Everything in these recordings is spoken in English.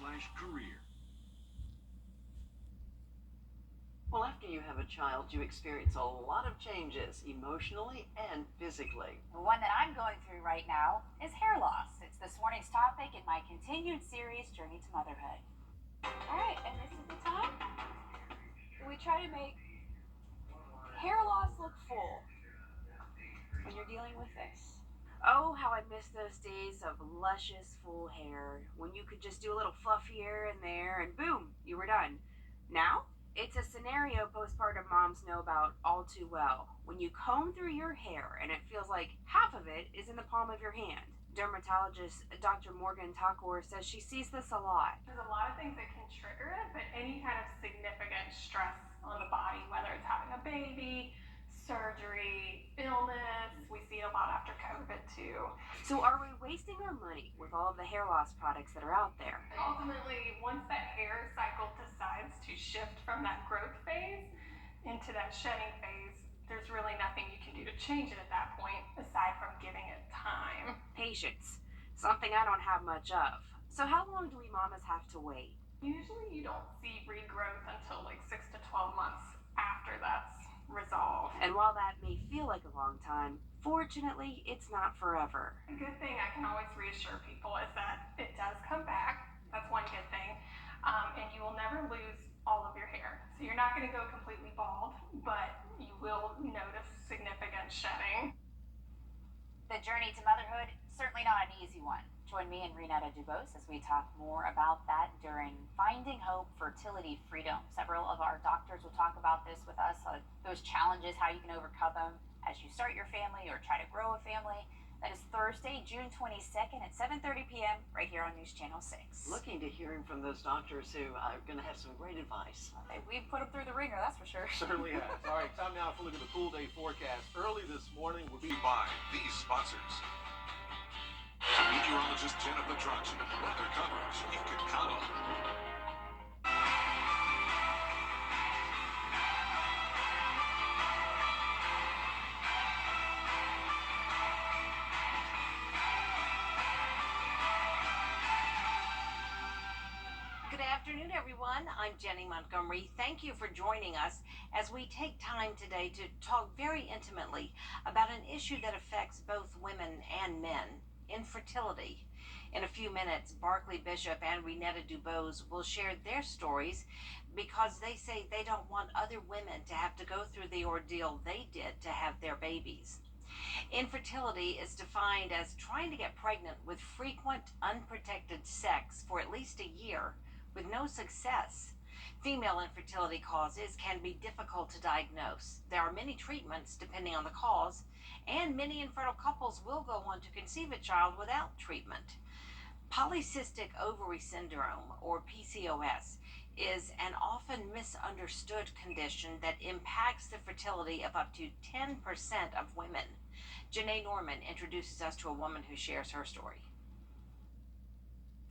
www.jennifer.com/career. Well, after you have a child, you experience a lot of changes emotionally and physically. The one that I'm going through right now is hair loss. It's this morning's topic in my continued series, Journey to Motherhood. All right, and this is the time we try to make hair loss look full when you're dealing with this. Oh, how I miss those days of luscious, full hair when you could just do a little fluff here and there and boom, you were done. Now, it's a scenario postpartum moms know about all too well. When you comb through your hair and it feels like half of it is in the palm of your hand. Dermatologist Dr. Morgan Takor says she sees this a lot. There's a lot of things that can trigger it, but any kind of significant stress on the body, whether it's having a baby, surgery, illness, we see it a lot after COVID too. So are we wasting our money with all of the hair loss products that are out there? Ultimately, once that hair cycle decides to shift from that growth phase into that shedding phase, there's really nothing you can do to change it at that point aside from giving it time. Patience, something I don't have much of. So how long do we mamas have to wait? Usually you don't see regrowth until like 6 to 12 months after that's resolved. And while that may feel like a long time, fortunately, it's not forever. A good thing I can always reassure people is that it does come back. That's one good thing. And you will never lose all of your hair. So you're not going to go completely bald, but you will notice significant shedding. The journey to motherhood, certainly not an easy one. Join me and Renata Dubose as we talk more about that during Finding Hope Fertility Freedom. Several of our doctors will talk about this with us, those challenges, how you can overcome them as you start your family or try to grow a family. That is Thursday, June 22nd at 7:30 p.m. right here on News Channel 6. Looking to hearing from those doctors who are going to have some great advice. We've put them through the ringer, that's for sure. Certainly has. All right, time now for a look at the full day forecast. Early this morning will be By these sponsors. Meteorologist Jennifer Johnson, weather coverage you can count on. Good afternoon, everyone. I'm Jennie Montgomery. Thank you for joining us as we take time today to talk very intimately about an issue that affects both women and men, infertility. In a few minutes, Barclay Bishop and Renata Dubose will share their stories because they say they don't want other women to have to go through the ordeal they did to have their babies. Infertility is defined as trying to get pregnant with frequent, unprotected sex for at least a year with no success. Female infertility causes can be difficult to diagnose. There are many treatments depending on the cause, and many infertile couples will go on to conceive a child without treatment. Polycystic ovary syndrome, or PCOS, is an often misunderstood condition that impacts the fertility of up to 10% of women. Jennie Norman introduces us to a woman who shares her story.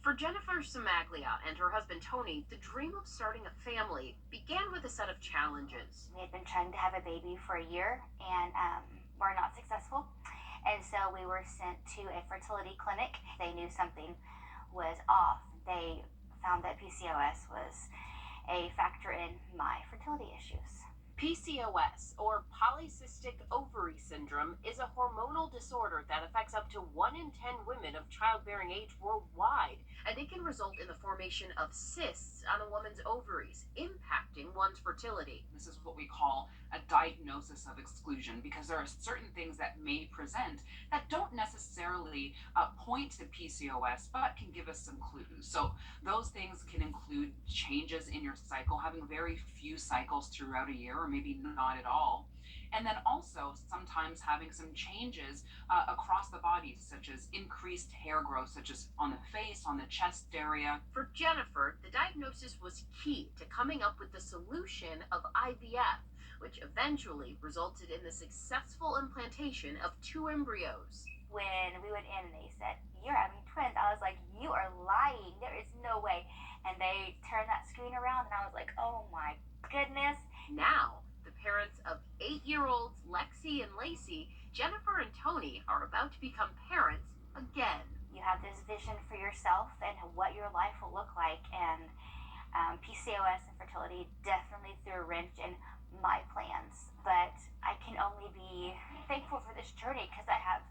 For Jennifer Samaglia and her husband Tony, the dream of starting a family began with a set of challenges. We had been trying to have a baby for a year and were not successful. And so we were sent to a fertility clinic. They knew something was off. They found that PCOS was a factor in my fertility issues. PCOS, or polycystic ovary syndrome, is a hormonal disorder that affects up to 1 in 10 women of childbearing age worldwide, and it can result in the formation of cysts on a woman's ovaries, impacting one's fertility. This is what we call a diagnosis of exclusion, because there are certain things that may present that don't necessarily point to PCOS, but can give us some clues. So those things can include changes in your cycle, having very few cycles throughout a year, or maybe not at all. And then also sometimes having some changes across the body, such as increased hair growth, such as on the face, on the chest area. For Jennifer, the diagnosis was key to coming up with the solution of IVF, which eventually resulted in the successful implantation of 2 embryos. When we went in and they said, "You're having twins," I was like, "You are lying. There is no way." And they turned that screen around and I was like, "Oh my goodness." Now, the parents of 8-year-olds Lexi and Lacey, Jennifer and Tony are about to become parents again. you have this vision for yourself and what your life will look like. And PCOS and fertility definitely threw a wrench in my plans. But I can only be thankful for this journey because I have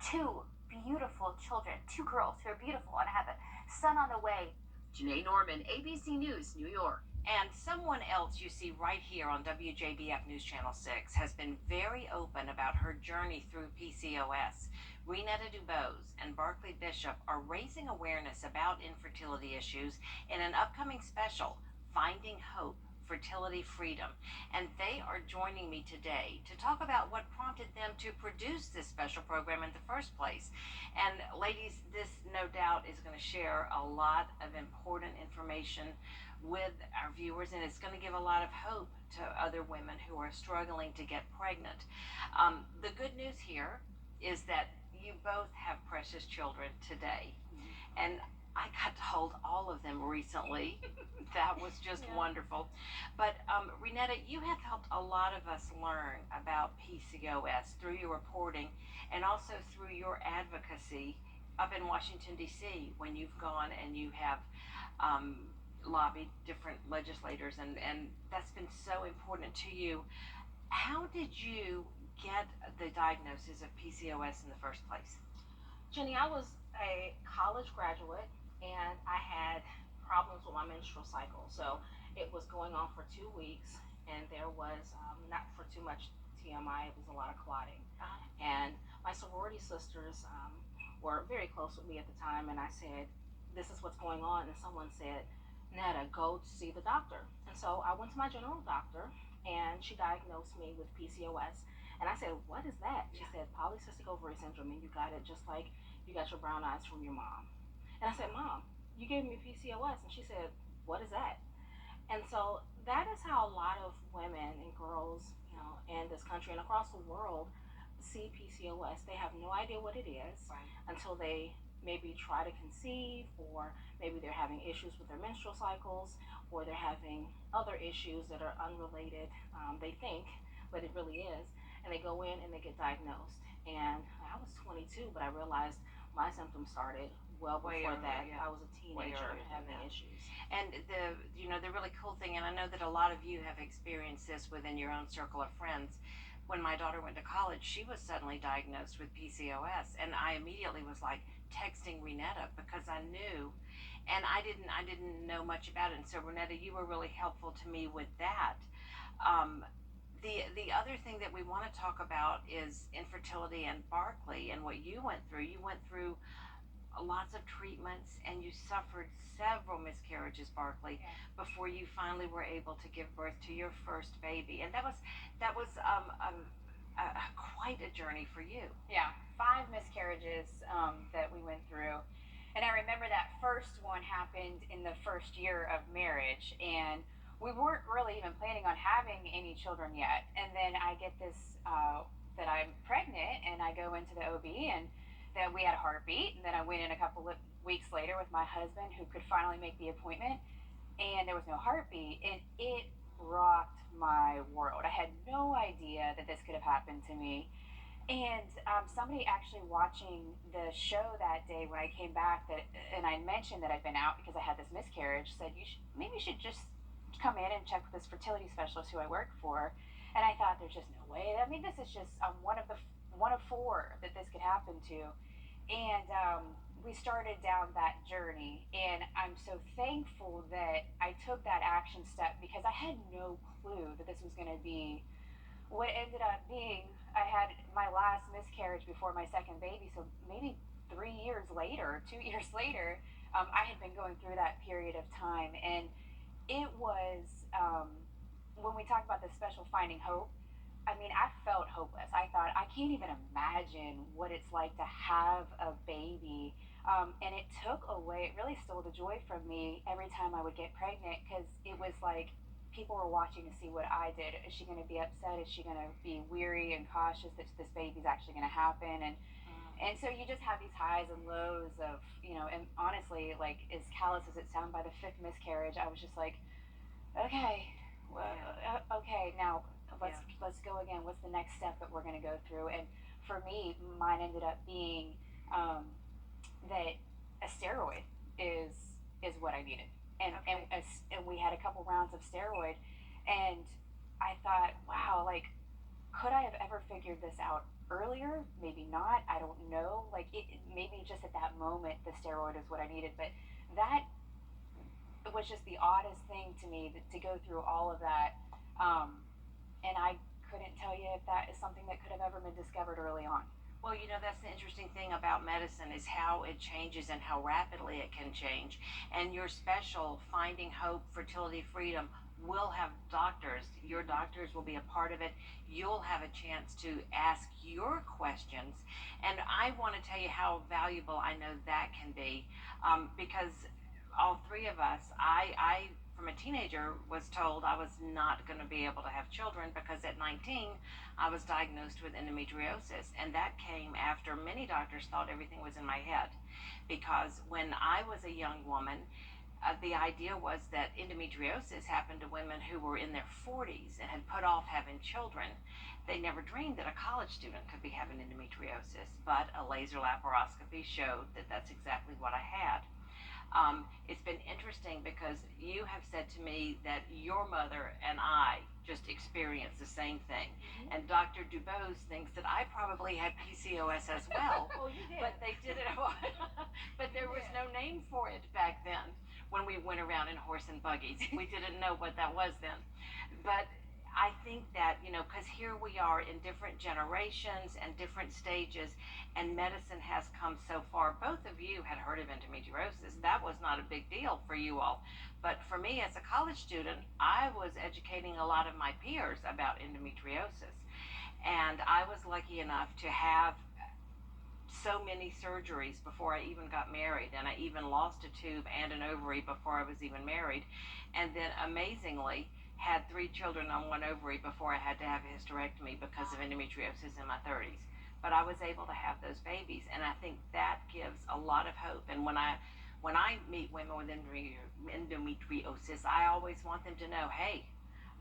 two beautiful children, two girls who are beautiful, and I have a son on the way. Janae Norman, ABC News, New York. And someone else you see right here on WJBF News Channel 6 has been very open about her journey through PCOS. Renetta Dubose and Barclay Bishop are raising awareness about infertility issues in an upcoming special, Finding Hope, Fertility Freedom. And they are joining me today to talk about what prompted them to produce this special program in the first place. And ladies, this no doubt is going to share a lot of important information with our viewers, and it's going to give a lot of hope to other women who are struggling to get pregnant. The good news here is that you both have precious children today, and I got to hold all of them recently. That was just wonderful. But Renetta, you have helped a lot of us learn about PCOS through your reporting and also through your advocacy up in Washington, D.C., when you've gone and you have lobbied different legislators, and that's been so important to you. How did you get the diagnosis of PCOS in the first place? Jenny, I was a college graduate and I had problems with my menstrual cycle. So it was going on for 2 weeks, and there was not for too much TMI, it was a lot of clotting. And my sorority sisters were very close with me at the time, and I said, this is what's going on. And someone said, Netta, go see the doctor. And so I went to my general doctor, and she diagnosed me with PCOS. And I said, what is that? She said, polycystic ovary syndrome, and you got it just like you got your brown eyes from your mom. And I said, Mom, you gave me PCOS. And she said, what is that? And so that is how a lot of women and girls, in this country and across the world see PCOS. They have no idea what it is until they maybe try to conceive, or maybe they're having issues with their menstrual cycles, or they're having other issues that are unrelated, they think, but it really is. And they go in and they get diagnosed. And I was 22, but I realized my symptoms started well before that. I was a teenager having issues. And the really cool thing, and I know that a lot of you have experienced this within your own circle of friends. When my daughter went to college, she was suddenly diagnosed with PCOS, and I immediately was like texting Renetta because I knew, and I didn't know much about it. And so Renetta, you were really helpful to me with that. The other thing that we want to talk about is infertility and Barclay and what you went through. You went through lots of treatments, and you suffered several miscarriages, Barclay, before you finally were able to give birth to your first baby. And that was quite a journey for you. Yeah, 5 miscarriages that we went through. And I remember that first one happened in the first year of marriage, and we weren't really even planning on having any children yet. And then I get this that I'm pregnant, and I go into the OB, and that we had a heartbeat. And then I went in a couple of weeks later with my husband, who could finally make the appointment, and there was no heartbeat, and it rocked my world. I had no idea that this could have happened to me. And somebody actually watching the show that day when I came back, and I mentioned that I'd been out because I had this miscarriage, said, maybe you should just come in and check with this fertility specialist who I work for. And I thought, there's just no way. I mean, this is just one of 4 that this could happen to. And we started down that journey, and I'm so thankful that I took that action step, because I had no clue that this was going to be what it ended up being. I had my last miscarriage before my second baby, so maybe 3 years later, 2 years later, I had been going through that period of time. And it was, when we talk about the special Finding Hope, I mean, I felt hopeless. I thought, I can't even imagine what it's like to have a baby. And it took away, it really stole the joy from me every time I would get pregnant, because it was like people were watching to see what I did. Is she going to be upset? Is she going to be weary and cautious that this baby's actually going to happen? And so you just have these highs and lows of, and honestly, like, as callous as it sounds, by the 5th miscarriage, I was just like, okay, well, okay, now let's go again. What's the next step that we're going to go through? And for me, mine ended up being that a steroid is what I needed, and Okay. and we had a couple rounds of steroid, and I thought, wow, like, could I have ever figured this out earlier? Maybe not. I don't know. Like, maybe just at that moment, the steroid is what I needed. But that was just the oddest thing to me to go through all of that. And I couldn't tell you if that is something that could have ever been discovered early on. Well, that's the interesting thing about medicine is how it changes and how rapidly it can change. And your special Finding Hope, Fertility Freedom will have doctors. Your doctors will be a part of it. You'll have a chance to ask your questions. And I want to tell you how valuable I know that can be, because all three of us, I from a teenager was told I was not going to be able to have children because at 19 I was diagnosed with endometriosis, and that came after many doctors thought everything was in my head. Because when I was a young woman, the idea was that endometriosis happened to women who were in their 40s and had put off having children. They never dreamed that a college student could be having endometriosis, but a laser laparoscopy showed that that's exactly what I had. It's been interesting because you have said to me that your mother and I just experienced the same thing. Mm-hmm. And Dr. Dubose thinks that I probably had PCOS as well. Oh, you did. But they did it, but there was no name for it back then when we went around in horse and buggies. We didn't know what that was then. But I think that, because here we are in different generations and different stages, and medicine has come so far. Both of you had heard of endometriosis. That was not a big deal for you all. But for me as a college student, I was educating a lot of my peers about endometriosis. And I was lucky enough to have so many surgeries before I even got married, and I even lost a tube and an ovary before I was even married. And then amazingly, had 3 children on 1 ovary before I had to have a hysterectomy because of endometriosis in my 30s. But I was able to have those babies, and I think that gives a lot of hope. And when I meet women with endometriosis, I always want them to know, hey,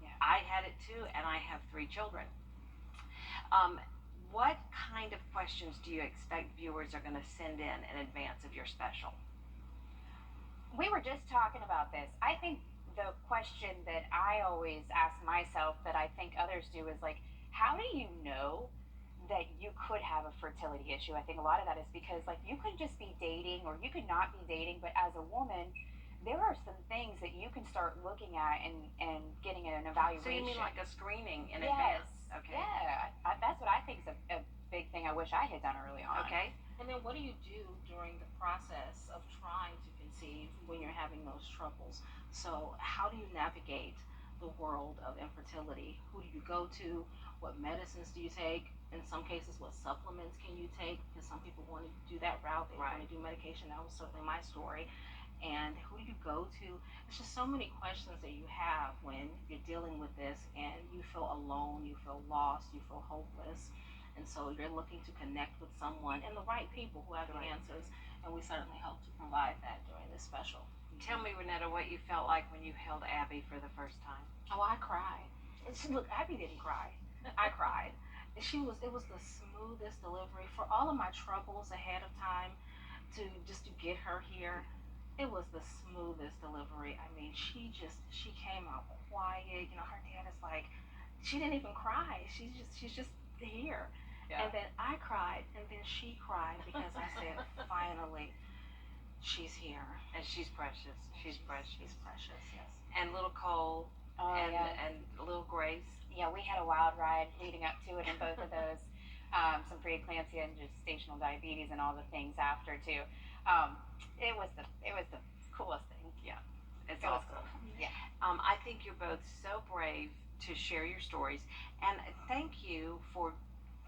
Yeah. I had it too, and I have 3 children. What kind of questions do you expect viewers are going to send in advance of your special? We were just talking about this. I think the question that I always ask myself, that I think others do, is like, how do you know that you could have a fertility issue? I think a lot of that is because, like, you could just be dating or you could not be dating, but as a woman, there are some things that you can start looking at and getting an evaluation. So you mean like a screening in Yes. advance? Okay. Yeah, that's what I think is a big thing I wish I had done early on. Okay. And then what do you do during the process of trying to conceive when you're having those troubles? So how do you navigate the world of infertility? Who do you go to? What medicines do you take? In some cases, what supplements can you take? Because some people want to do that route. They want to do medication. That was certainly my story. And who do you go to? It's just so many questions that you have when you're dealing with this, and you feel alone, you feel lost, you feel hopeless. And so you're looking to connect with someone and the right people who have the answers. And we certainly hope to provide that during this special. Tell me, Renetta, what you felt like when you held Abby for the first time. Oh, I cried. And look, Abby didn't cry. I cried. And it was the smoothest delivery for all of my troubles ahead of time to get her here. It was the smoothest delivery. I mean, she came out quiet. Her dad is like, she didn't even cry. She's just here. Yeah. And then I cried, and then she cried because I said, finally, she's here. And she's precious. She's precious. She's precious, yes. And little Cole, and little Grace. Yeah, we had a wild ride leading up to it in both of those. Some preeclampsia and gestational diabetes and all the things after too. It was the coolest thing. Yeah, it's awesome. Cool. Yeah. I think you're both so brave to share your stories, and thank you for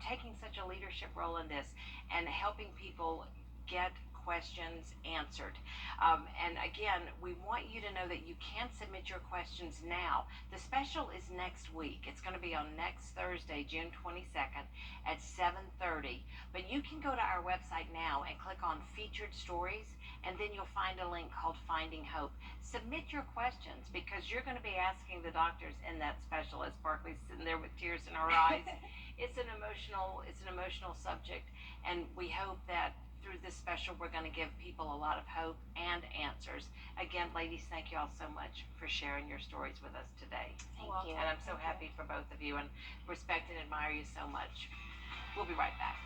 taking such a leadership role in this and helping people get questions answered. And again, we want you to know that you can submit your questions now. The special is next week. It's going to be on next Thursday, June 22nd at 7:30. But you can go to our website now and click on Featured Stories, and then you'll find a link called Finding Hope. Submit your questions because you're going to be asking the doctors in that special, as Barkley's sitting there with tears in her eyes. It's an emotional subject, and we hope that through this special, we're going to give people a lot of hope and answers. Again, ladies, thank you all so much for sharing your stories with us today. Thank you. And I'm so happy for both of you and respect and admire you so much. We'll be right back.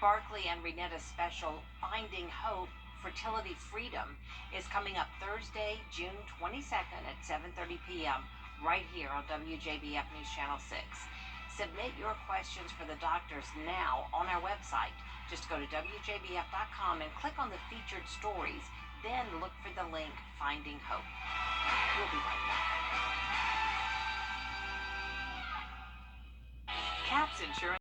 Barkley and Renetta's special, Finding Hope, Fertility Freedom, is coming up Thursday, June 22nd at 7:30 p.m. right here on WJBF News Channel 6. Submit your questions for the doctors now on our website. Just go to WJBF.com and click on the featured stories. Then look for the link, Finding Hope. We'll be right back. CAPS Insurance.